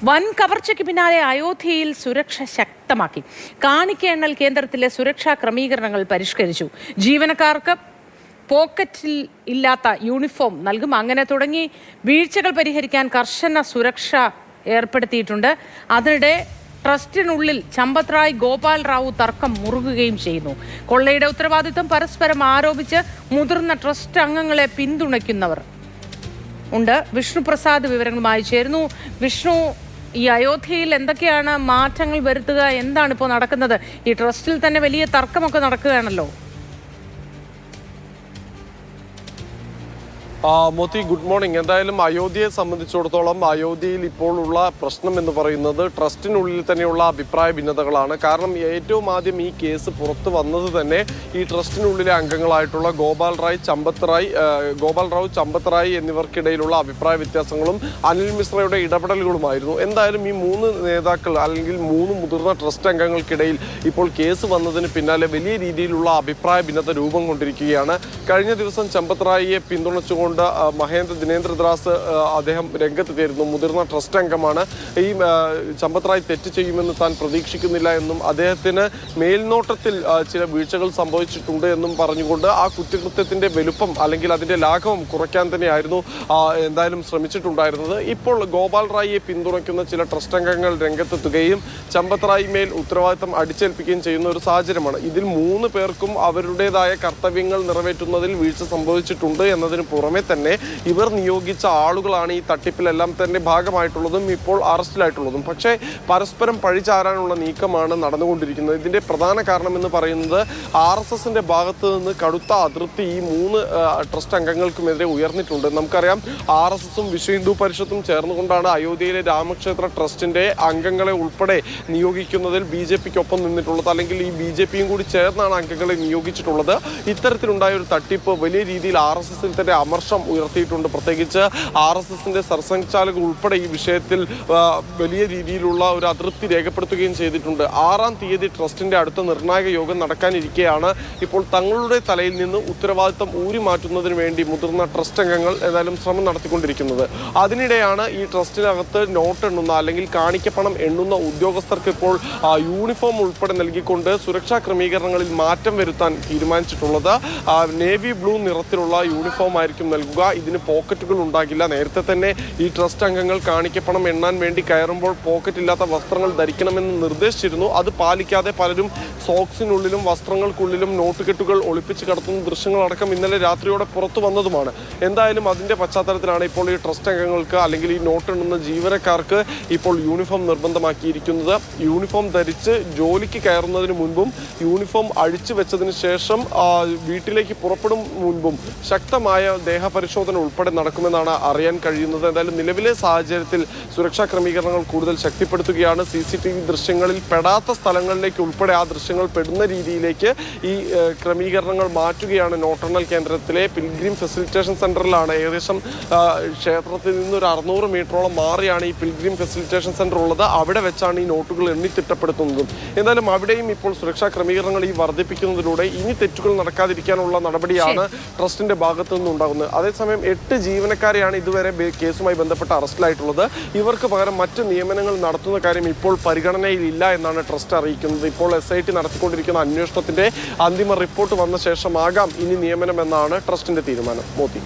വൻ കവർച്ചയ്ക്ക് പിന്നാലെ അയോധ്യയിൽ സുരക്ഷ ശക്തമാക്കി. കാണിക്ക എണ്ണൽ കേന്ദ്രത്തിലെ സുരക്ഷാ ക്രമീകരണങ്ങൾ പരിഷ്കരിച്ചു. ജീവനക്കാർക്ക് പോക്കറ്റിൽ ഇല്ലാത്ത യൂണിഫോം നൽകും. അങ്ങനെ തുടങ്ങി വീഴ്ചകൾ പരിഹരിക്കാൻ കർശന സുരക്ഷ ഏർപ്പെടുത്തിയിട്ടുണ്ട്. അതിനിടെ ട്രസ്റ്റിനുള്ളിൽ ചമ്പത് റായ് ഗോപാൽ റാവു തർക്കം മുറുകുകയും ചെയ്യുന്നു. കൊള്ളയുടെ ഉത്തരവാദിത്വം പരസ്പരം ആരോപിച്ച് മുതിർന്ന ട്രസ്റ്റ് അംഗങ്ങളെ പിന്തുണയ്ക്കുന്നവർ ഉണ്ട്. വിഷ്ണു പ്രസാദ് വിവരങ്ങളുമായി ചേരുന്നു. വിഷ്ണു, ഈ അയോധ്യയിൽ എന്തൊക്കെയാണ് മാറ്റങ്ങൾ വരുത്തുക? എന്താണ് ഇപ്പോൾ നടക്കുന്നത്? ഈ ട്രസ്റ്റിൽ തന്നെ വലിയ തർക്കമൊക്കെ നടക്കുകയാണല്ലോ. Moti, good morning. എന്തായാലും അയോധ്യയെ സംബന്ധിച്ചിടത്തോളം അയോധ്യയിൽ ഇപ്പോൾ ഉള്ള പ്രശ്നം എന്ന് പറയുന്നത് ട്രസ്റ്റിനുള്ളിൽ തന്നെയുള്ള അഭിപ്രായ ഭിന്നതകളാണ്. കാരണം ഏറ്റവും ആദ്യം ഈ കേസ് പുറത്തു വന്നത് തന്നെ ഈ ട്രസ്റ്റിനുള്ളിലെ അംഗങ്ങളായിട്ടുള്ള ഗോപാൽ റാവു ചമ്പത് റായ് എന്നിവർക്കിടയിലുള്ള അഭിപ്രായ വ്യത്യാസങ്ങളും അനിൽ മിശ്രയുടെ ഇടപെടലുകളുമായിരുന്നു. എന്തായാലും ഈ മൂന്ന് നേതാക്കൾ അല്ലെങ്കിൽ മൂന്ന് മുതിർന്ന ട്രസ്റ്റ് അംഗങ്ങൾക്കിടയിൽ ഇപ്പോൾ കേസ് വന്നതിന് പിന്നാലെ വലിയ രീതിയിലുള്ള അഭിപ്രായ ഭിന്നത രൂപം കൊണ്ടിരിക്കുകയാണ്. കഴിഞ്ഞ ദിവസം ചമ്പത് റായിയെ പിന്തുണച്ചുകൊണ്ട് ദിനേന്ദ്രദാസ് അദ്ദേഹം രംഗത്തെത്തിയിരുന്നു. മുതിർന്ന ട്രസ്റ്റ് അംഗമാണ്. ഈ ചമ്പത് റായ് തെറ്റ് ചെയ്യുമെന്ന് താൻ പ്രതീക്ഷിക്കുന്നില്ല എന്നും അദ്ദേഹത്തിന് മേൽനോട്ടത്തിൽ ചില വീഴ്ചകൾ സംഭവിച്ചിട്ടുണ്ട് എന്നും പറഞ്ഞുകൊണ്ട് ആ കുറ്റകൃത്യത്തിന്റെ വലുപ്പം അല്ലെങ്കിൽ അതിന്റെ ലാഘവം കുറയ്ക്കാൻ തന്നെയായിരുന്നു എന്തായാലും ശ്രമിച്ചിട്ടുണ്ടായിരുന്നത്. ഇപ്പോൾ ഗോപാൽ റായിയെ പിന്തുണയ്ക്കുന്ന ചില ട്രസ്റ്റ് അംഗങ്ങൾ രംഗത്തെത്തുകയും ചമ്പത് റായ് മേൽ ഉത്തരവാദിത്തം അടിച്ചേൽപ്പിക്കുകയും ചെയ്യുന്ന ഒരു സാഹചര്യമാണ്. ഇതിൽ മൂന്ന് പേർക്കും അവരുടേതായ കർത്തവ്യങ്ങൾ നിറവേറ്റുന്നതിൽ വീഴ്ച സംഭവിച്ചിട്ടുണ്ട് എന്നതിന് പുറമെ തന്നെ ഇവർ നിയോഗിച്ച ആളുകളാണ് ഈ തട്ടിപ്പിലെല്ലാം തന്നെ ഭാഗമായിട്ടുള്ളതും ഇപ്പോൾ അറസ്റ്റിലായിട്ടുള്ളതും. പക്ഷേ പരസ്പരം പഴിചാരാനുള്ള നീക്കമാണ് നടന്നുകൊണ്ടിരിക്കുന്നത്. ഇതിന്റെ പ്രധാന കാരണമെന്ന് പറയുന്നത് RSSന്റെ ഭാഗത്ത് നിന്ന് കടുത്ത അതൃപ്തി ഈ മൂന്ന് ട്രസ്റ്റ് അംഗങ്ങൾക്കുമെതിരെ ഉയർന്നിട്ടുണ്ട്. നമുക്കറിയാം, RSSും വിശ്വ ഹിന്ദു പരിഷത്തും ചേർന്നുകൊണ്ടാണ് അയോധ്യയിലെ രാമക്ഷേത്ര ട്രസ്റ്റിന്റെ അംഗങ്ങളെ ഉൾപ്പെടെ നിയോഗിക്കുന്നതിൽ BJPക്കൊപ്പം നിന്നിട്ടുള്ളത്. അല്ലെങ്കിൽ ഈ BJPയും കൂടി ചേർന്നാണ് അംഗങ്ങളെ നിയോഗിച്ചിട്ടുള്ളത്. ഇത്തരത്തിലുണ്ടായ ഒരു തട്ടിപ്പ് വലിയ രീതിയിൽ RSSൽ തന്നെ അമർഷം ഉയർത്തിയിട്ടുണ്ട്. പ്രത്യേകിച്ച് RSSന്റെ സർസംഘചാലകർ ഉൾപ്പെടെ ഈ വിഷയത്തിൽ വലിയ രീതിയിലുള്ള ഒരു അതൃപ്തി രേഖപ്പെടുത്തുകയും ചെയ്തിട്ടുണ്ട്. 6-ാം തീയതി ട്രസ്റ്റിന്റെ അടുത്ത നിർണായക യോഗം നടക്കാനിരിക്കെയാണ് ഇപ്പോൾ തങ്ങളുടെ തലയിൽ നിന്ന് ഉത്തരവാദിത്തം ഊരി മാറ്റുന്നതിന് വേണ്ടി മുതിർന്ന ട്രസ്റ്റ് അംഗങ്ങൾ ഏതായാലും ശ്രമം നടത്തിക്കൊണ്ടിരിക്കുന്നത്. അതിനിടെയാണ് ഈ ട്രസ്റ്റിനകത്ത് നോട്ട് എണ്ണുന്ന അല്ലെങ്കിൽ കാണിക്കപ്പണം എണ്ണുന്ന ഉദ്യോഗസ്ഥർക്ക് ഇപ്പോൾ യൂണിഫോം ഉൾപ്പെടെ നൽകിക്കൊണ്ട് സുരക്ഷാ ക്രമീകരണങ്ങളിൽ മാറ്റം വരുത്താൻ തീരുമാനിച്ചിട്ടുള്ളത്. നേവി ബ്ലൂ നിറത്തിലുള്ള യൂണിഫോം ആയിരിക്കും നൽകുക. ഇതിന് പോക്കറ്റുകൾ ഉണ്ടാകില്ല. നേരത്തെ തന്നെ ഈ ട്രസ്റ്റ് അംഗങ്ങൾ കാണിക്കപ്പണം എണ്ണാൻ വേണ്ടി കയറുമ്പോൾ പോക്കറ്റ് ഇല്ലാത്ത വസ്ത്രങ്ങൾ ധരിക്കണമെന്ന് നിർദ്ദേശിച്ചിരുന്നു. അത് പാലിക്കാതെ പലരും സോക്സിനുള്ളിലും വസ്ത്രങ്ങൾക്കുള്ളിലും നോട്ടുകെട്ടുകൾ ഒളിപ്പിച്ച് കടത്തുന്ന ദൃശ്യങ്ങളടക്കം ഇന്നലെ രാത്രിയോടെ പുറത്തു വന്നതുമാണ്. എന്തായാലും അതിന്റെ പശ്ചാത്തലത്തിലാണ് ഇപ്പോൾ ഈ ട്രസ്റ്റ് അംഗങ്ങൾക്ക് അല്ലെങ്കിൽ ഈ നോട്ട് എണ്ണുന്ന ജീവനക്കാർക്ക് ഇപ്പോൾ യൂണിഫോം നിർബന്ധമാക്കിയിരിക്കുന്നത്. യൂണിഫോം ധരിച്ച് ജോലിക്ക് കയറുന്നതിന് മുൻപും യൂണിഫോം അഴിച്ചു വെച്ചതിന് ശേഷം വീട്ടിലേക്ക് പുറപ്പെടും മുൻപും ശക്തമായ ദേഹപരിശോധന ഉൾപ്പെടെ നടക്കുമെന്നാണ് അറിയാൻ കഴിയുന്നത്. എന്തായാലും നിലവിലെ സാഹചര്യത്തിൽ സുരക്ഷാ ക്രമീകരണങ്ങൾ കൂടുതൽ ശക്തിപ്പെടുത്തുകയാണ്. CCTV ദൃശ്യങ്ങളിൽ പെടാത്ത സ്ഥലങ്ങളിലേക്ക് ഉൾപ്പെടെ ആ ദൃശ്യങ്ങൾ പെടുന്ന രീതിയിലേക്ക് ഈ ക്രമീകരണങ്ങൾ മാറ്റുകയാണ്. നോട്ടെണ്ണൽ കേന്ദ്രത്തിലെ പിൽഗ്രിം ഫെസിലിറ്റേഷൻ സെന്ററിലാണ്. ഏകദേശം ക്ഷേത്രത്തിൽ നിന്ന് ഒരു 600 മീറ്ററോളം മാറിയാണ് ഈ പിൽഗ്രിം ഫെസിലിറ്റേഷൻ സെന്റർ ഉള്ളത്. അവിടെ വെച്ചാണ് ഈ നോട്ടുകൾ എണ്ണിത്തിട്ടപ്പെടുത്തുന്നതും. എന്തായാലും അവിടെയും ഇപ്പോൾ സുരക്ഷാ ക്രമീകരണങ്ങൾ ഈ വർദ്ധിപ്പിക്കുന്നതിലൂടെ ഇനി തെറ്റുകൾ നടക്കാതിരിക്കാനുള്ള നടപടിയാണ് ട്രസ്റ്റിന്റെ ഭാഗത്തു നിന്നുണ്ടാകുന്നത്. അതേസമയം 8 ജീവനക്കാരെയാണ് ഇതുവരെ കേസുമായി ബന്ധപ്പെട്ട് അറസ്റ്റിലായിട്ടുള്ളത്. ഇവർക്ക് പകരം മറ്റ് നിയമനങ്ങൾ നടത്തുന്ന കാര്യം ഇപ്പോൾ പരിഗണനയിലില്ല എന്നാണ് ട്രസ്റ്റ് അറിയിക്കുന്നത്. ഇപ്പോൾ SIT നടത്തിക്കൊണ്ടിരിക്കുന്ന അന്വേഷണത്തിന്റെ അന്തിമ റിപ്പോർട്ട് വന്ന ശേഷമാകാം ഇനി നിയമനമെന്നാണ് ട്രസ്റ്റിന്റെ തീരുമാനം. മോദി.